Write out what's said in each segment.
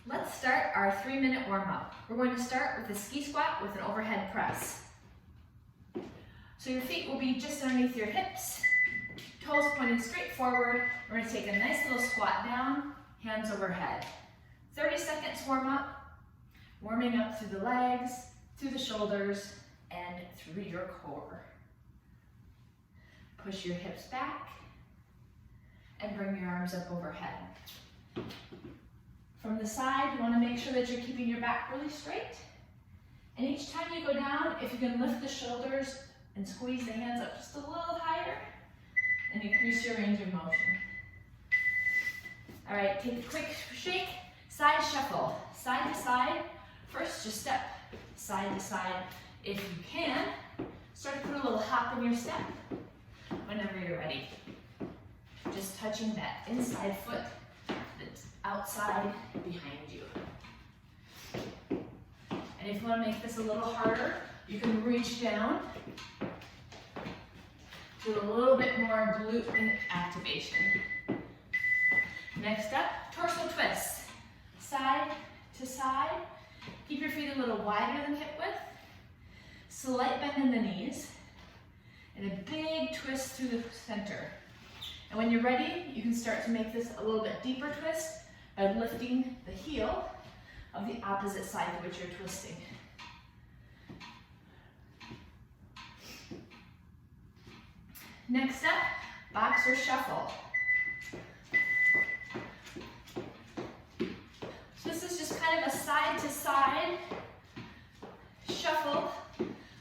Let's start our 3-minute warm-up. We're going to start with a ski squat with an overhead press. So your feet will be just underneath your hips, toes pointing straight forward. We're going to take a nice little squat down, hands overhead. 30 seconds warm up, warming up through the legs, through the shoulders, and through your core. Push your hips back and bring your arms up overhead. From the side, you want to make sure that you're keeping your back really straight. And each time you go down, if you can lift the shoulders and squeeze the hands up just a little higher and increase your range of motion. All right, take a quick shake, side shuffle, side to side. First, just step side to side. If you can, start to put a little hop in your step whenever you're ready. Just touching that inside foot that's outside behind you. And if you want to make this a little harder, you can reach down. Do a little bit more glute activation. Next up, torso twists. Side to side. Keep your feet a little wider than hip width. Slight bend in the knees. And a big twist through the center. And when you're ready, you can start to make this a little bit deeper twist by lifting the heel of the opposite side to which you're twisting. Next up, boxer shuffle. So this is just kind of a side to side shuffle,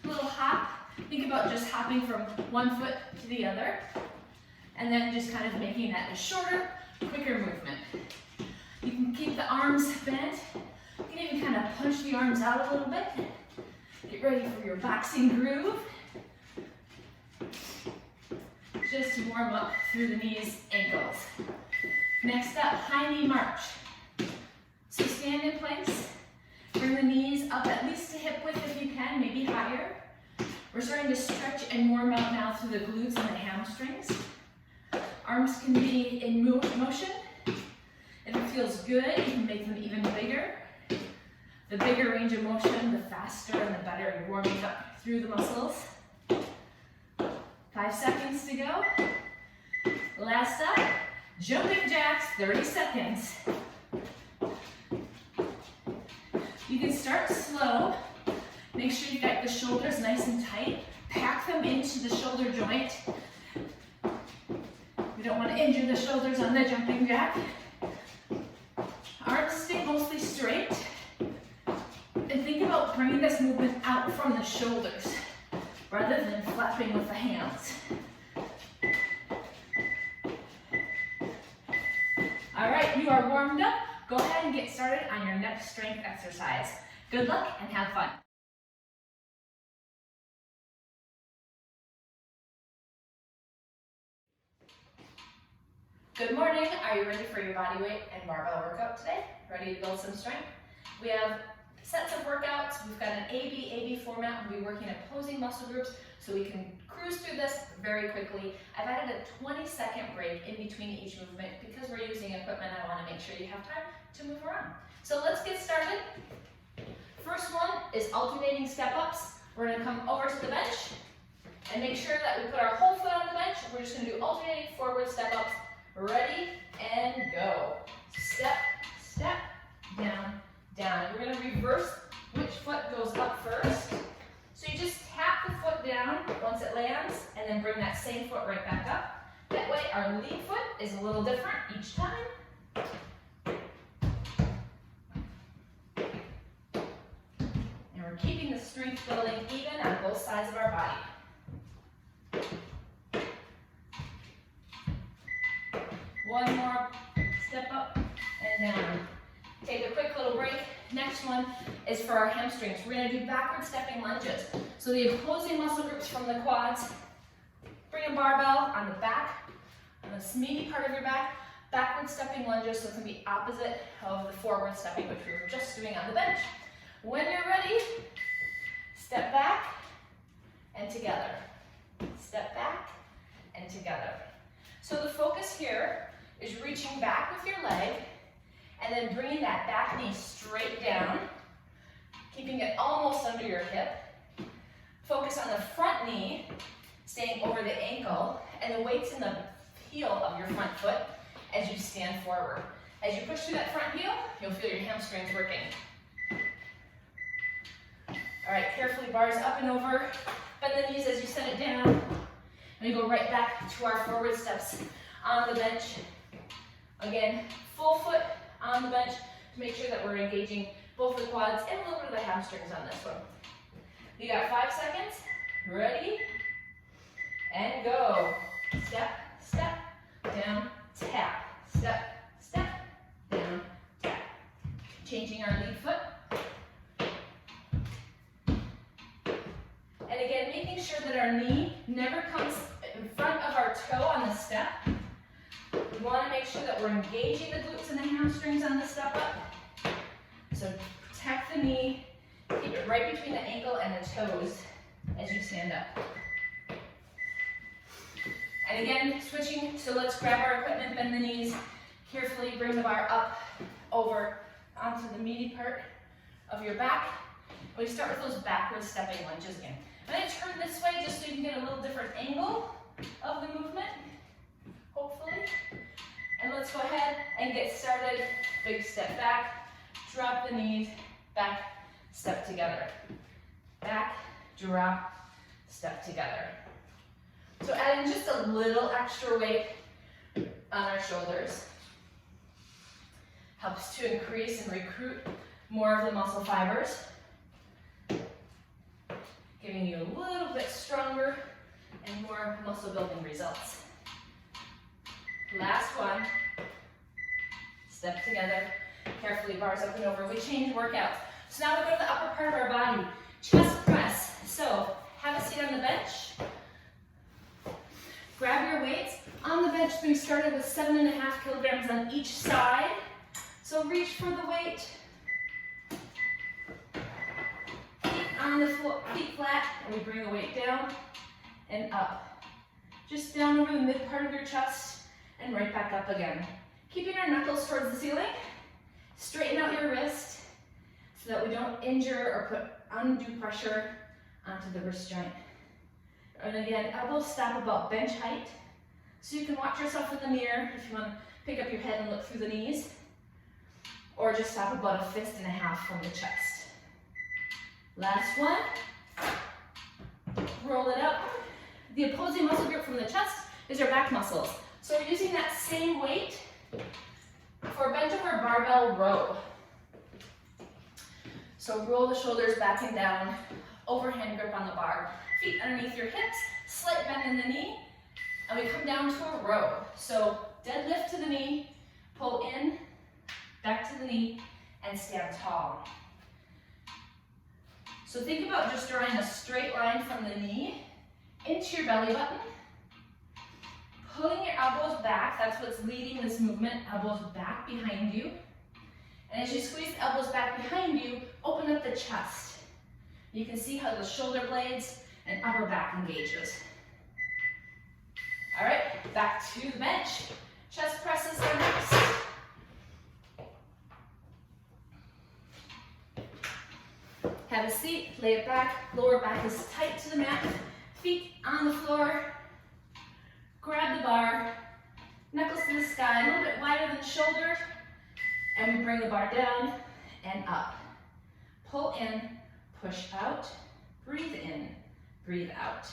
little hop. Think about just hopping from one foot to the other, and then just kind of making that a shorter, quicker movement. You can keep the arms bent. You can even kind of punch the arms out a little bit. Get ready for your boxing groove. Just to warm up through the knees, ankles. Next up, high knee march. So stand in place. Bring the knees up at least to hip width if you can, maybe higher. We're starting to stretch and warm up now through the glutes and the hamstrings. Arms can be in motion. If it feels good, you can make them even bigger. The bigger range of motion, the faster and the better you're warming up through the muscles. 5 seconds to go. Last up, jumping jacks, 30 seconds. You can start slow. Make sure you've got the shoulders nice and tight. Pack them into the shoulder joint. We don't want to injure the shoulders on the jumping jack. Arms stay mostly straight. And think about bringing this movement out from the shoulders rather than flapping with the hands. All right, you are warmed up. Go ahead and get started on your next strength exercise. Good luck and have fun. Good morning. Are you ready for your body weight and barbell workout today? Ready to build some strength? We have sets of workouts. We've got an AB format. We'll be working opposing muscle groups so we can cruise through this very quickly. I've added a 20-second break in between each movement because we're using equipment. I want to make sure you have time to move around. So let's get started. First one is alternating step-ups. We're going to come over to the bench and make sure that we put our whole foot on the bench. We're just going to do alternating forward step-ups. Ready and go. Step, step, down, down. We're going to reverse which foot goes up first. So you just tap the foot down once it lands and then bring that same foot right back up. That way our lead foot is a little different each time. And we're keeping the strength building even on both sides of our body. One more step up and down. Take a quick little break. Next one is for our hamstrings. We're going to do backward stepping lunges. So the opposing muscle groups from the quads. Bring a barbell on the back, on the meaty part of your back. Backward stepping lunges, so it can be opposite of the forward stepping, which we were just doing on the bench. When you're ready, step back and together. Step back and together. So the focus here is reaching back with your leg And then bringing that back knee straight down, keeping it almost under your hip. Focus on the front knee, staying over the ankle, and the weight's in the heel of your front foot as you stand forward. As you push through that front heel, you'll feel your hamstrings working. All right, carefully bars up and over. Bend the knees as you set it down. And we go right back to our forward steps on the bench. Again, full foot on the bench to make sure that we're engaging both the quads and a little bit of the hamstrings on this one. You got 5 seconds. Ready? And go. Step, step, down, tap. Step, step, down, tap. Changing our lead foot. And again, making sure that our knee never comes in front of our toe on the step. We want to make sure that we're engaging the glutes and the hamstrings on the step up. So protect the knee, keep it right between the ankle and the toes as you stand up. And again, switching, so let's grab our equipment, bend the knees, carefully bring the bar up, over, onto the meaty part of your back. We start with those backward stepping lunges again. I'm going to turn this way just so you can get a little different angle of the movement, hopefully. And let's go ahead and get started. Big step back, drop the knees, back, step together. Back, drop, step together. So adding just a little extra weight on our shoulders helps to increase and recruit more of the muscle fibers, giving you a little bit stronger and more muscle building results. Last one. Step together, carefully bars up and over. We change workouts. So now we go to the upper part of our body. Chest press. So have a seat on the bench. Grab your weights. On the bench, we started with 7.5 kilograms on each side. So reach for the weight. Feet on the floor, feet flat, and we bring the weight down and up. Just down over the mid part of your chest and right back up again. Keeping our knuckles towards the ceiling. Straighten out your wrist so that we don't injure or put undue pressure onto the wrist joint. And again, elbows stop about bench height. So you can watch yourself in the mirror if you want to pick up your head and look through the knees. Or just stop about 1.5 fists from the chest. Last one. Roll it up. The opposing muscle group from the chest is your back muscles. So we're using that same weight for bent over barbell row. So roll the shoulders back and down, overhand grip on the bar, feet underneath your hips, slight bend in the knee, and we come down to a row. So deadlift to the knee, pull in, back to the knee, and stand tall. So think about just drawing a straight line from the knee into your belly button, pulling your elbows back. That's what's leading this movement, elbows back behind you. And as you squeeze the elbows back behind you, open up the chest. You can see how the shoulder blades and upper back engages. All right, back to the bench. Chest presses are next. Have a seat, lay it back, lower back is tight to the mat, feet on the floor. Grab the bar, knuckles to the sky, a little bit wider than the shoulder, and we bring the bar down and up. Pull in, push out, breathe in, breathe out.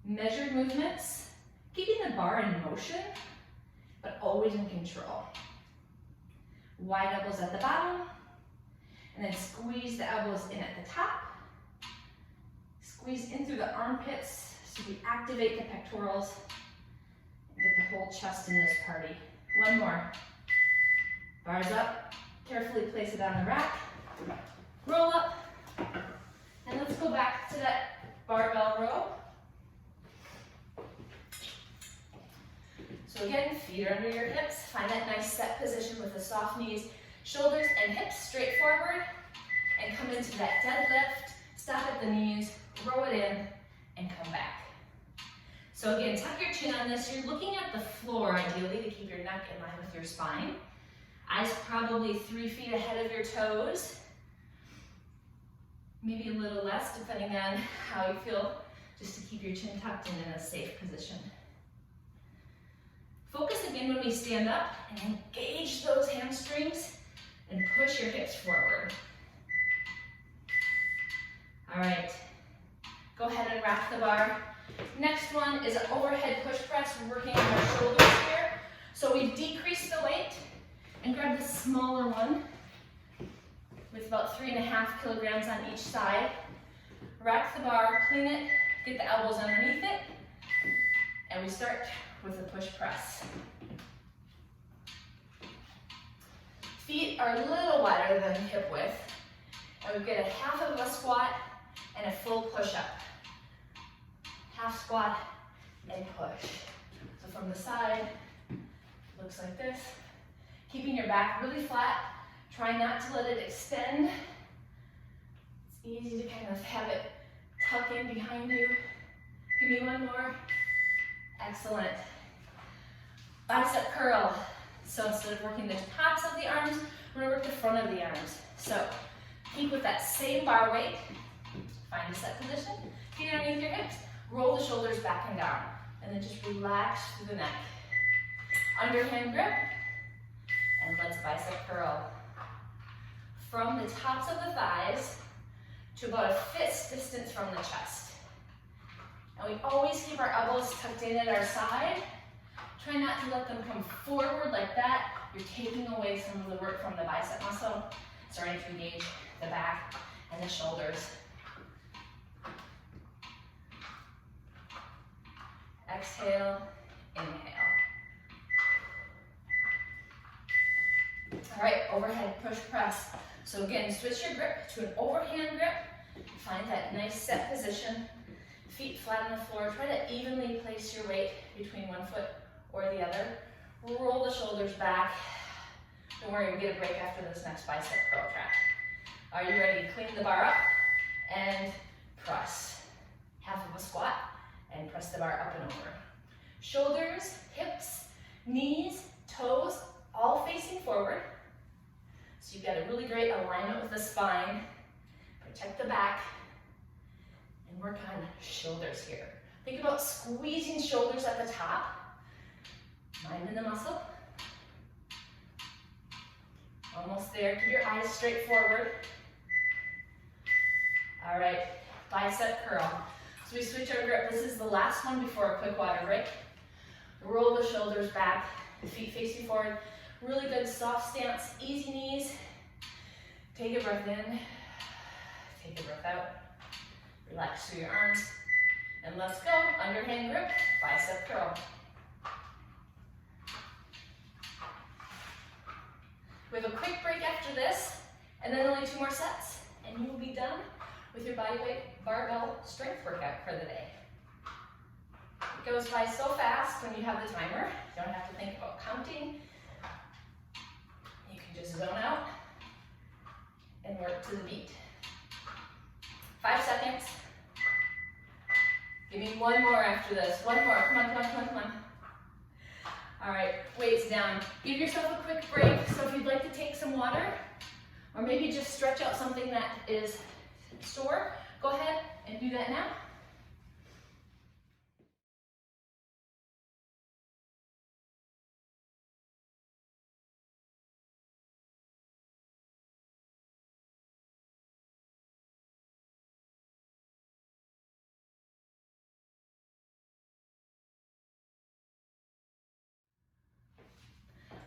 Measured movements, keeping the bar in motion, but always in control. Wide elbows at the bottom, and then squeeze the elbows in at the top. Squeeze in through the armpits so we activate the pectorals and get the whole chest in this party. One more. Bars up, carefully place it on the rack. Roll up, and let's go back to that barbell row. So again, feet are under your hips. Find that nice set position with the soft knees, shoulders and hips straight forward, and come into that deadlift. Stop at the knees, row it in, and come back. So again, tuck your chin on this. You're looking at the floor ideally to keep your neck in line with your spine. Eyes probably 3 feet ahead of your toes. Maybe a little less, depending on how you feel, just to keep your chin tucked in a safe position. Focus again when we stand up and engage those hamstrings and push your hips forward. All right, go ahead and rack the bar. Next one is an overhead push press. We're working on our shoulders here. So we decrease the weight and grab the smaller one with about 3.5 kilograms on each side. Rack the bar, clean it, get the elbows underneath it, and we start with a push press. Feet are a little wider than hip width, and we get a half of a squat and a full push-up. Half squat and push. So from the side, looks like this. Keeping your back really flat. Try not to let it extend. It's easy to kind of have it tuck in behind you. Give me one more. Excellent. Bicep curl. So instead of working the tops of the arms, we're gonna work the front of the arms. So keep with that same bar weight. Find a set position. Feet underneath your hips. Roll the shoulders back and down. And then just relax through the neck. Underhand grip. And let's bicep curl. From the tops of the thighs to about a fist distance from the chest. And we always keep our elbows tucked in at our side. Try not to let them come forward like that. You're taking away some of the work from the bicep muscle, starting to engage the back and the shoulders. Exhale, inhale. All right, overhead push press. So again, switch your grip to an overhand grip. Find that nice set position. Feet flat on the floor. Try to evenly place your weight between one foot or the other. Roll the shoulders back. Don't worry, we'll get a break after this next bicep curl track. Are you ready? Clean the bar up and press. Half of a squat and press the bar up and over. Shoulders, hips, knees, toes, all facing forward. So you've got a really great alignment with the spine. Protect the back and work on shoulders here. Think about squeezing shoulders at the top. Mind in the muscle. Almost there. Keep your eyes straight forward. All right, bicep curl. So we switch our grip. This is the last one before a quick water break. Roll the shoulders back, the feet facing forward. Really good soft stance, easy knees. Take a breath in, take a breath out. Relax through your arms. And let's go, underhand grip, bicep curl. We have a quick break after this, and then only 2 more sets, and you will be done with your bodyweight barbell strength workout for the day. It goes by so fast when you have the timer. You don't have to think about counting. You can just zone out and work to the beat. 5 seconds. Give me one more after this. One more. Come on, come on, come on, come on. All right, weights down. Give yourself a quick break. So if you'd like to take some water, or maybe just stretch out something that is sore, go ahead and do that now.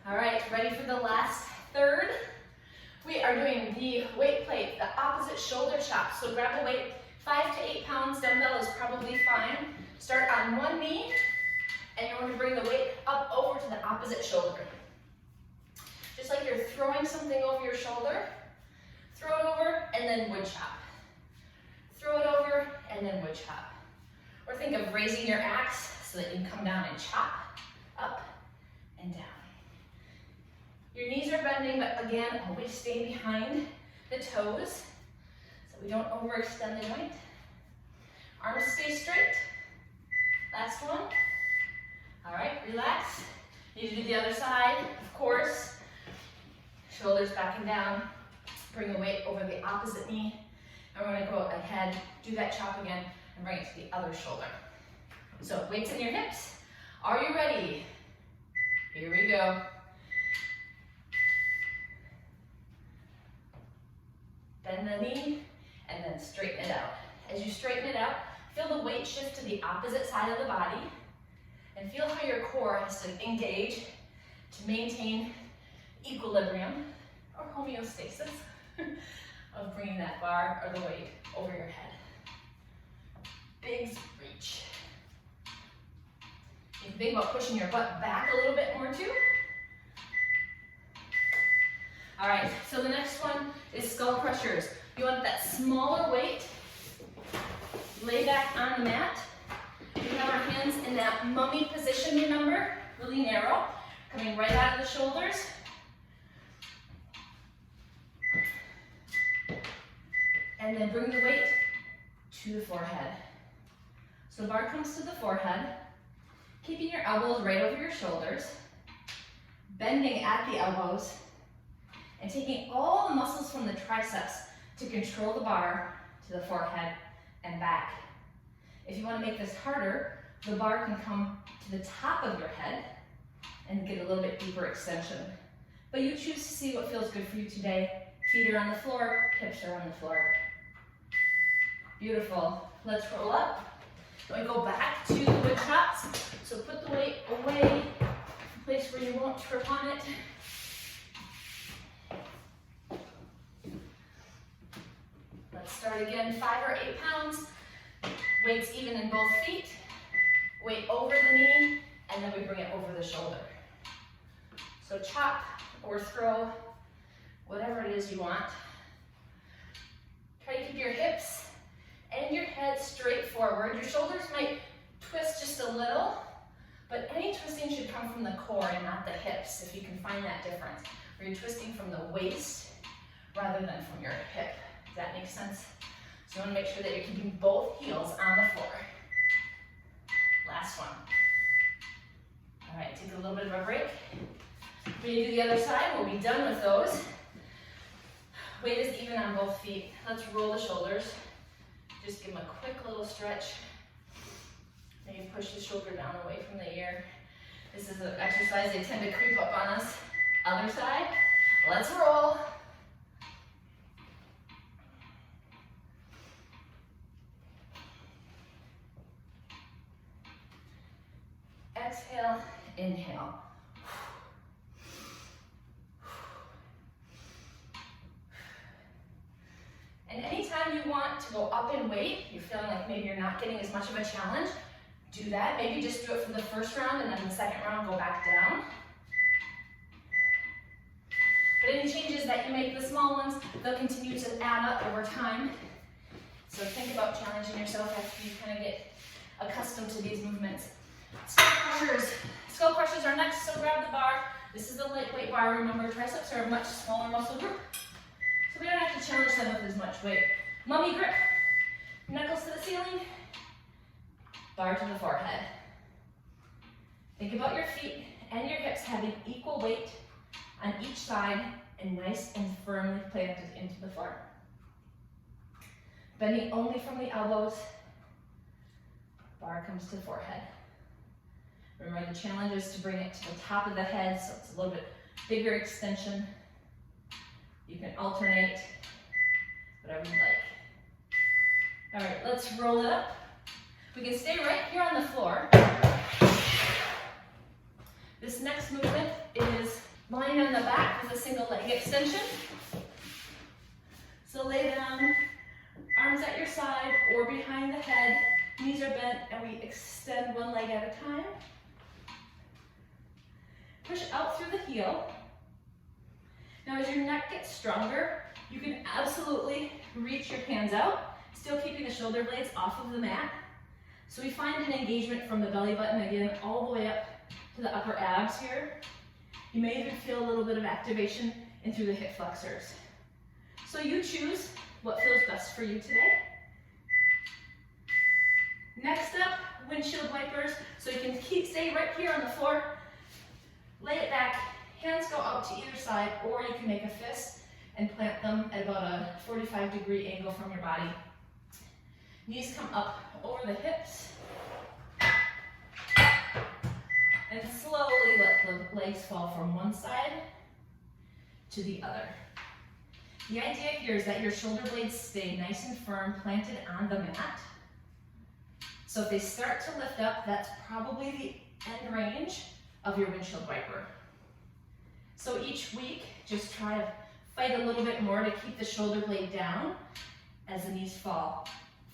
All right, ready for the last third? We are doing the weight plate, the opposite shoulder chop. So grab a weight, 5 to 8 pounds, dumbbell is probably fine. Start on one knee, and you're going to bring the weight up over to the opposite shoulder. Just like you're throwing something over your shoulder, throw it over, and then wood chop. Throw it over, and then wood chop. Or think of raising your axe so that you can come down and chop, up and down. Your knees are bending, but again, always stay behind the toes so we don't overextend the joint. Arms stay straight. Last one. All right, relax. Need to do the other side, of course. Shoulders back and down. Bring the weight over the opposite knee. And we're gonna go ahead, do that chop again, and bring it to the other shoulder. So weights in your hips. Are you ready? Here we go. Bend the knee, and then straighten it out. As you straighten it out, feel the weight shift to the opposite side of the body, and feel how your core has to engage to maintain equilibrium or homeostasis of bringing that bar or the weight over your head. Big reach. You can think about pushing your butt back a little bit more too. All right, so the next one is skull crushers. You want that smaller weight, lay back on the mat. We have our hands in that mummy position, remember? Really narrow, coming right out of the shoulders. And then bring the weight to the forehead. So the bar comes to the forehead, keeping your elbows right over your shoulders, bending at the elbows, and taking all the muscles from the triceps to control the bar to the forehead and back. If you want to make this harder, the bar can come to the top of your head and get a little bit deeper extension. But you choose to see what feels good for you today. Feet are on the floor, hips are on the floor. Beautiful. Let's roll up. We go back to the wood chops. So put the weight away, a place where you won't trip on it. Let's start again, 5 or 8 pounds. Weights even in both feet. Weight over the knee, and then we bring it over the shoulder. So chop or throw, whatever it is you want. Try to keep your hips and your head straight forward. Your shoulders might twist just a little, but any twisting should come from the core and not the hips, if you can find that difference. Where you're twisting from the waist rather than from your hip. Does that make sense? So you want to make sure that you're keeping both heels on the floor. Last one. All right, take a little bit of a break. When you do the other side, we'll be done with those. Weight is even on both feet. Let's roll the shoulders. Just give them a quick little stretch. Maybe push the shoulder down away from the ear. This is an exercise they tend to creep up on us. Other side. Let's roll. Exhale, inhale. And anytime you want to go up in weight, you're feeling like maybe you're not getting as much of a challenge, do that. Maybe just do it for the first round and then the second round go back down. But any changes that you make, the small ones, they'll continue to add up over time. So think about challenging yourself after you kind of get accustomed to these movements. Skull crushers. Skull crushers are next, so grab the bar. This is a lightweight bar. Remember, triceps are a much smaller muscle group, so we don't have to challenge them with as much weight. Mummy grip. Knuckles to the ceiling. Bar to the forehead. Think about your feet and your hips having equal weight on each side and nice and firmly planted into the floor. Bending only from the elbows. Bar comes to the forehead. Remember, the challenge is to bring it to the top of the head, so it's a little bit bigger extension. You can alternate, whatever you like. All right, let's roll it up. We can stay right here on the floor. This next movement is lying on the back with a single leg extension. So lay down, arms at your side or behind the head, knees are bent, and we extend one leg at a time. Push out through the heel. Now as your neck gets stronger, you can absolutely reach your hands out, still keeping the shoulder blades off of the mat. So we find an engagement from the belly button again all the way up to the upper abs here. You may even feel a little bit of activation in through the hip flexors. So you choose what feels best for you today. Next up, windshield wipers. So you can stay right here on the floor. Lay it back, Hands go out to either side, or you can make a fist and plant them at about a 45-degree angle from your body. Knees come up over the hips. And slowly let the legs fall from one side to the other. The idea here is that your shoulder blades stay nice and firm, planted on the mat. So if they start to lift up, that's probably the end range of your windshield wiper. So each week, just try to fight a little bit more to keep the shoulder blade down as the knees fall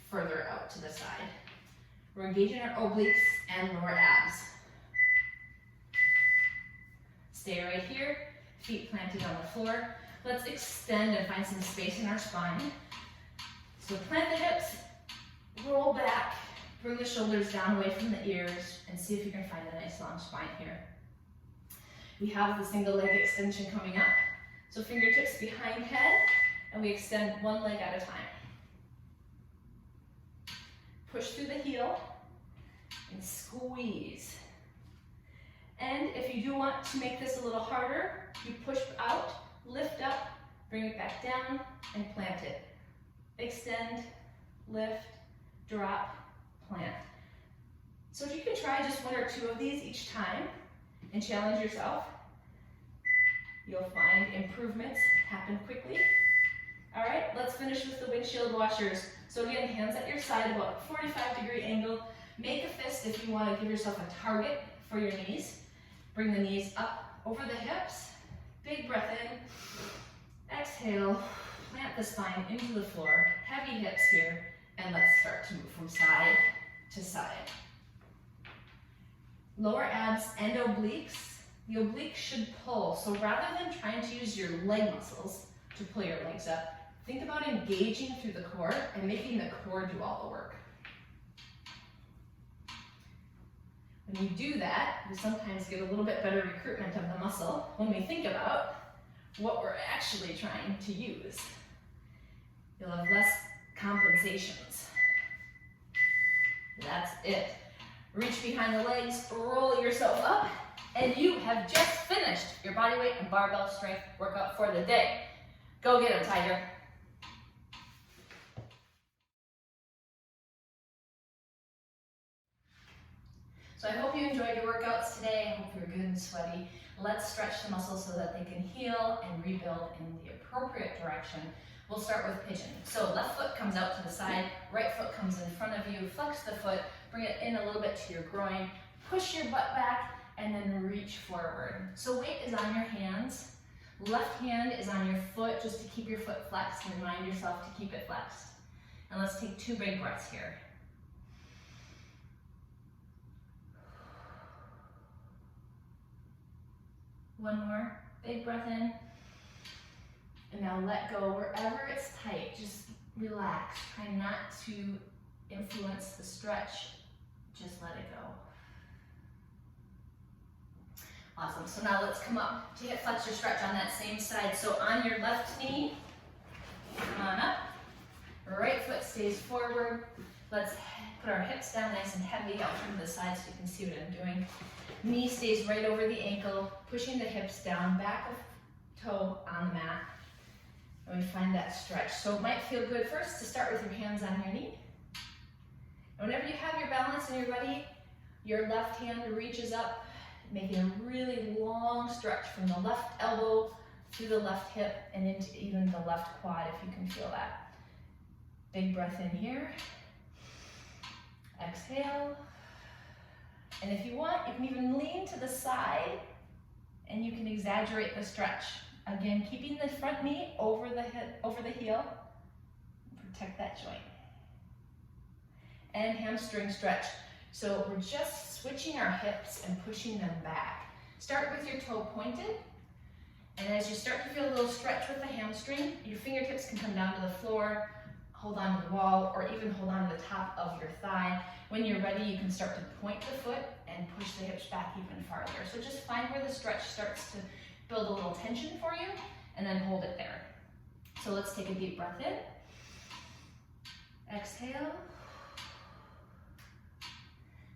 further out to the side. We're engaging our obliques and lower abs. Stay right here, feet planted on the floor. Let's extend and find some space in our spine. So plant the hips, roll back, bring the shoulders down away from the ears, and see if you can find a nice long spine here. We have the single leg extension coming up. So fingertips behind head, and we extend one leg at a time. Push through the heel and squeeze. And if you do want to make this a little harder, you push out, lift up, bring it back down, and plant it. Extend, lift, drop, plant. So if you can try just one or two of these each time and challenge yourself, you'll find improvements happen quickly. All right, let's finish with the windshield washers. So again, hands at your side, about 45-degree angle. Make a fist if you want to give yourself a target for your knees. Bring the knees up over the hips. Big breath in. Exhale, plant the spine into the floor. Heavy hips here, and let's start to move from side to side. Lower abs and obliques. The obliques should pull, so rather than trying to use your leg muscles to pull your legs up, think about engaging through the core and making the core do all the work. When you do that, we sometimes get a little bit better recruitment of the muscle when we think about what we're actually trying to use. You'll have less compensations. That's it. Reach behind the legs, roll yourself up, and you have just finished your bodyweight and barbell strength workout for the day. Go get 'em, Tiger. So I hope you enjoyed your workouts today. I hope you're good and sweaty. Let's stretch the muscles so that they can heal and rebuild in the appropriate direction. We'll start with pigeon. So left foot comes out to the side, right foot comes in front of you, flex the foot, bring it in a little bit to your groin, push your butt back, and then reach forward. So weight is on your hands. Left hand is on your foot just to keep your foot flexed and remind yourself to keep it flexed. And let's take 2 big breaths here. One more, big breath in. And now let go wherever it's tight, just relax. Try not to influence the stretch, just let it go. Awesome, so now let's come up to hip flexor stretch on that same side. So on your left knee, come on up. Right foot stays forward. Let's put our hips down nice and heavy. I'll turn to the side so you can see what I'm doing. Knee stays right over the ankle, pushing the hips down, back of toe on the mat. And we find that stretch. So it might feel good first to start with your hands on your knee. And whenever you have your balance and you're ready, your left hand reaches up, making a really long stretch from the left elbow through the left hip and into even the left quad if you can feel that. Big breath in here. Exhale. And if you want, you can even lean to the side and you can exaggerate the stretch. Again, keeping the front knee over the hip, over the heel. Protect that joint. And hamstring stretch. So we're just switching our hips and pushing them back. Start with your toe pointed. And as you start to feel a little stretch with the hamstring, your fingertips can come down to the floor, hold on to the wall, or even hold on to the top of your thigh. When you're ready, you can start to point the foot and push the hips back even farther. So just find where the stretch starts to build a little tension for you, and then hold it there. So let's take a deep breath in. Exhale.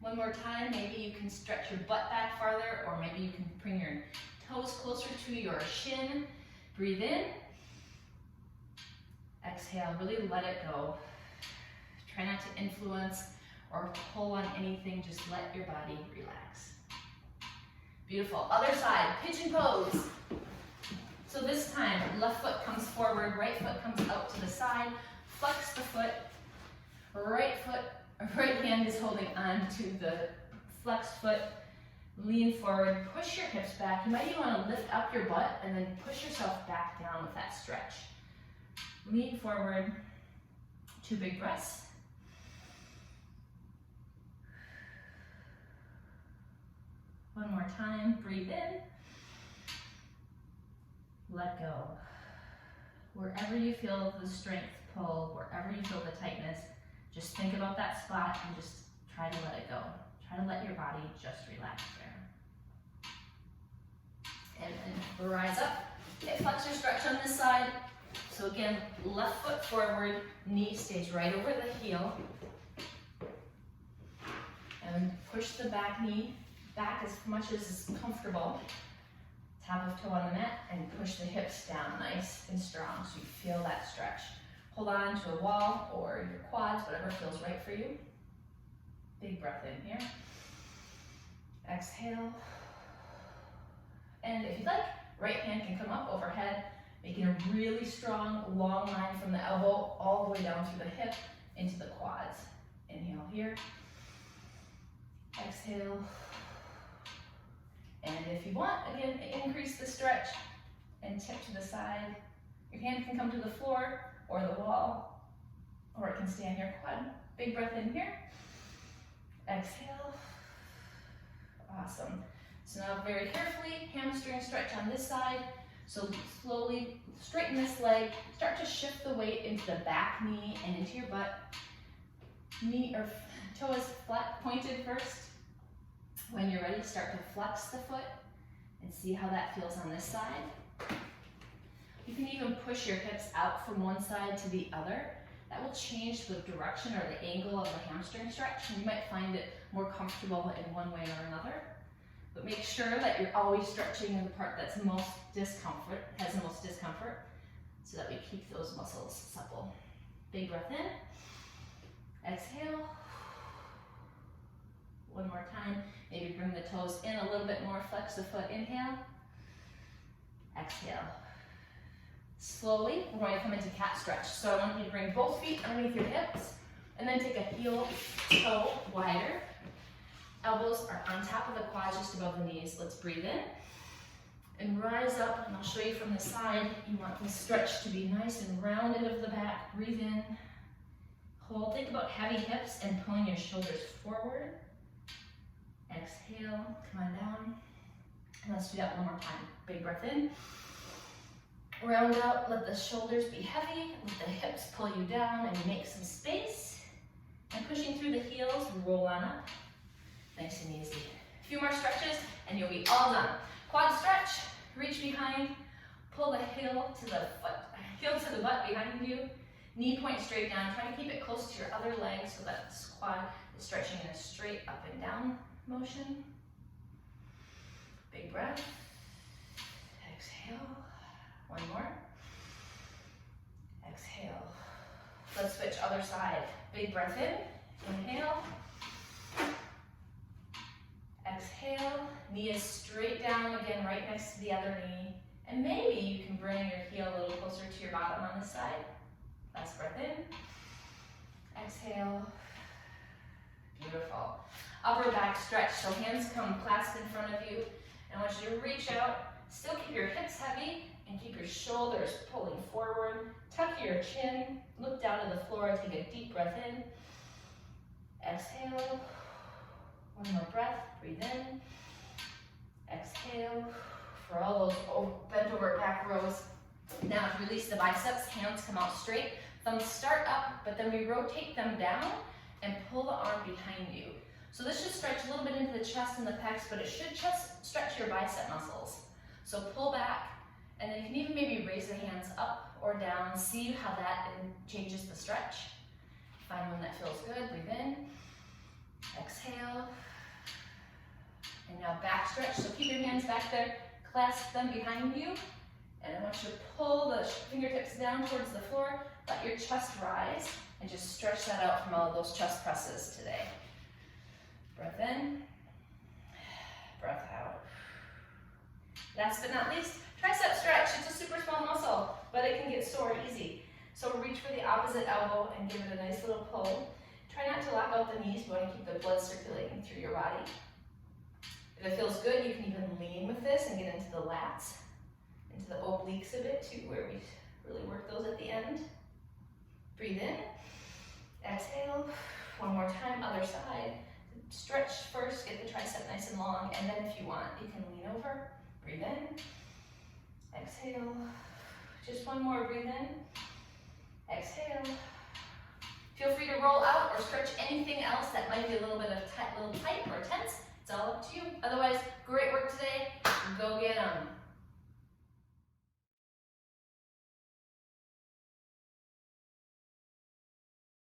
One more time, maybe you can stretch your butt back farther, or maybe you can bring your toes closer to your shin. Breathe in. Exhale, really let it go. Try not to influence or pull on anything, just let your body relax. Beautiful. Other side, pigeon pose. So this time, left foot comes forward, right foot comes out to the side. Flex the foot, right hand is holding on to the flexed foot. Lean forward, push your hips back. You might even want to lift up your butt and then push yourself back down with that stretch. Lean forward, 2 big breaths. One more time, breathe in. Let go. Wherever you feel the strength pull, wherever you feel the tightness, just think about that spot and just try to let it go. Try to let your body just relax there. And then rise up. Hip flexor stretch on this side. So again, left foot forward, knee stays right over the heel. And push the back knee back as much as is comfortable. Top of toe on the mat, and push the hips down nice and strong so you feel that stretch. Hold on to a wall or your quads, whatever feels right for you. Big breath in here. Exhale. And if you'd like, right hand can come up overhead, making a really strong, long line from the elbow all the way down through the hip into the quads. Inhale here. Exhale. And if you want, again, increase the stretch and tip to the side. Your hand can come to the floor or the wall, or it can stay on your quad. Big breath in here. Exhale. Awesome. So now very carefully, hamstring stretch on this side. So slowly straighten this leg. Start to shift the weight into the back knee and into your butt. Knee or toe is flat pointed first. When you're ready, start to flex the foot and see how that feels on this side. You can even push your hips out from one side to the other. That will change the direction or the angle of the hamstring stretch, and you might find it more comfortable in one way or another. But make sure that you're always stretching in the part that's has the most discomfort, so that we keep those muscles supple. Big breath in. Exhale. One more time. Maybe bring the toes in a little bit more, flex the foot, inhale. Exhale. Slowly, we're going to come into cat stretch. So I want you to bring both feet underneath your hips, and then take a heel toe wider. Elbows are on top of the quads, just above the knees. Let's breathe in, and rise up, and I'll show you from the side. You want the stretch to be nice and rounded of the back. Breathe in, hold, think about heavy hips and pulling your shoulders forward. Exhale, come on down. And let's do that one more time. Big breath in. Round out, let the shoulders be heavy, let the hips pull you down and make some space. And pushing through the heels, roll on up. Nice and easy. A few more stretches and you'll be all done. Quad stretch, reach behind, pull the heel to the butt behind you. Knee point straight down. Try to keep it close to your other leg so that this quad is stretching in a straight up and down motion. Big breath. Exhale. One more. Exhale. Let's switch other side. Big breath in. Inhale. Exhale. Knee is straight down again, right next to the other knee. And maybe you can bring your heel a little closer to your bottom on this side. Last breath in. Exhale. Beautiful. Upper back stretch. So hands come clasped in front of you. And I want you to reach out. Still keep your hips heavy and keep your shoulders pulling forward. Tuck your chin. Look down to the floor. Take a deep breath in. Exhale. One more breath. Breathe in. Exhale. For all those bent over back rows. Now to release the biceps, hands come out straight. Thumbs start up, but then we rotate them down and pull the arm behind you. So this should stretch a little bit into the chest and the pecs, but it should just stretch your bicep muscles. So pull back, and then you can even maybe raise the hands up or down. See how that changes the stretch. Find one that feels good. Breathe in. Exhale. And now back stretch. So keep your hands back there. clasp them behind you, and I want you to pull the fingertips down towards the floor, let your chest rise, and just stretch that out from all of those chest presses today. Breath in, breath out. Last but not least, tricep stretch. It's a super small muscle, but it can get sore easy. So reach for the opposite elbow and give it a nice little pull. Try not to lock out the knees. You want to keep the blood circulating through your body. If it feels good, you can even lean with this and get into the lats, into the obliques a bit too, where we really work those at the end. Breathe in, exhale. One more time, other side. Stretch first, get the tricep nice and long, and then if you want, you can lean over. Breathe in, exhale. Just one more, breathe in, exhale. Feel free to roll out or stretch anything else that might be a little bit of tight or tense. It's all up to you. Otherwise, great work today. Go get them.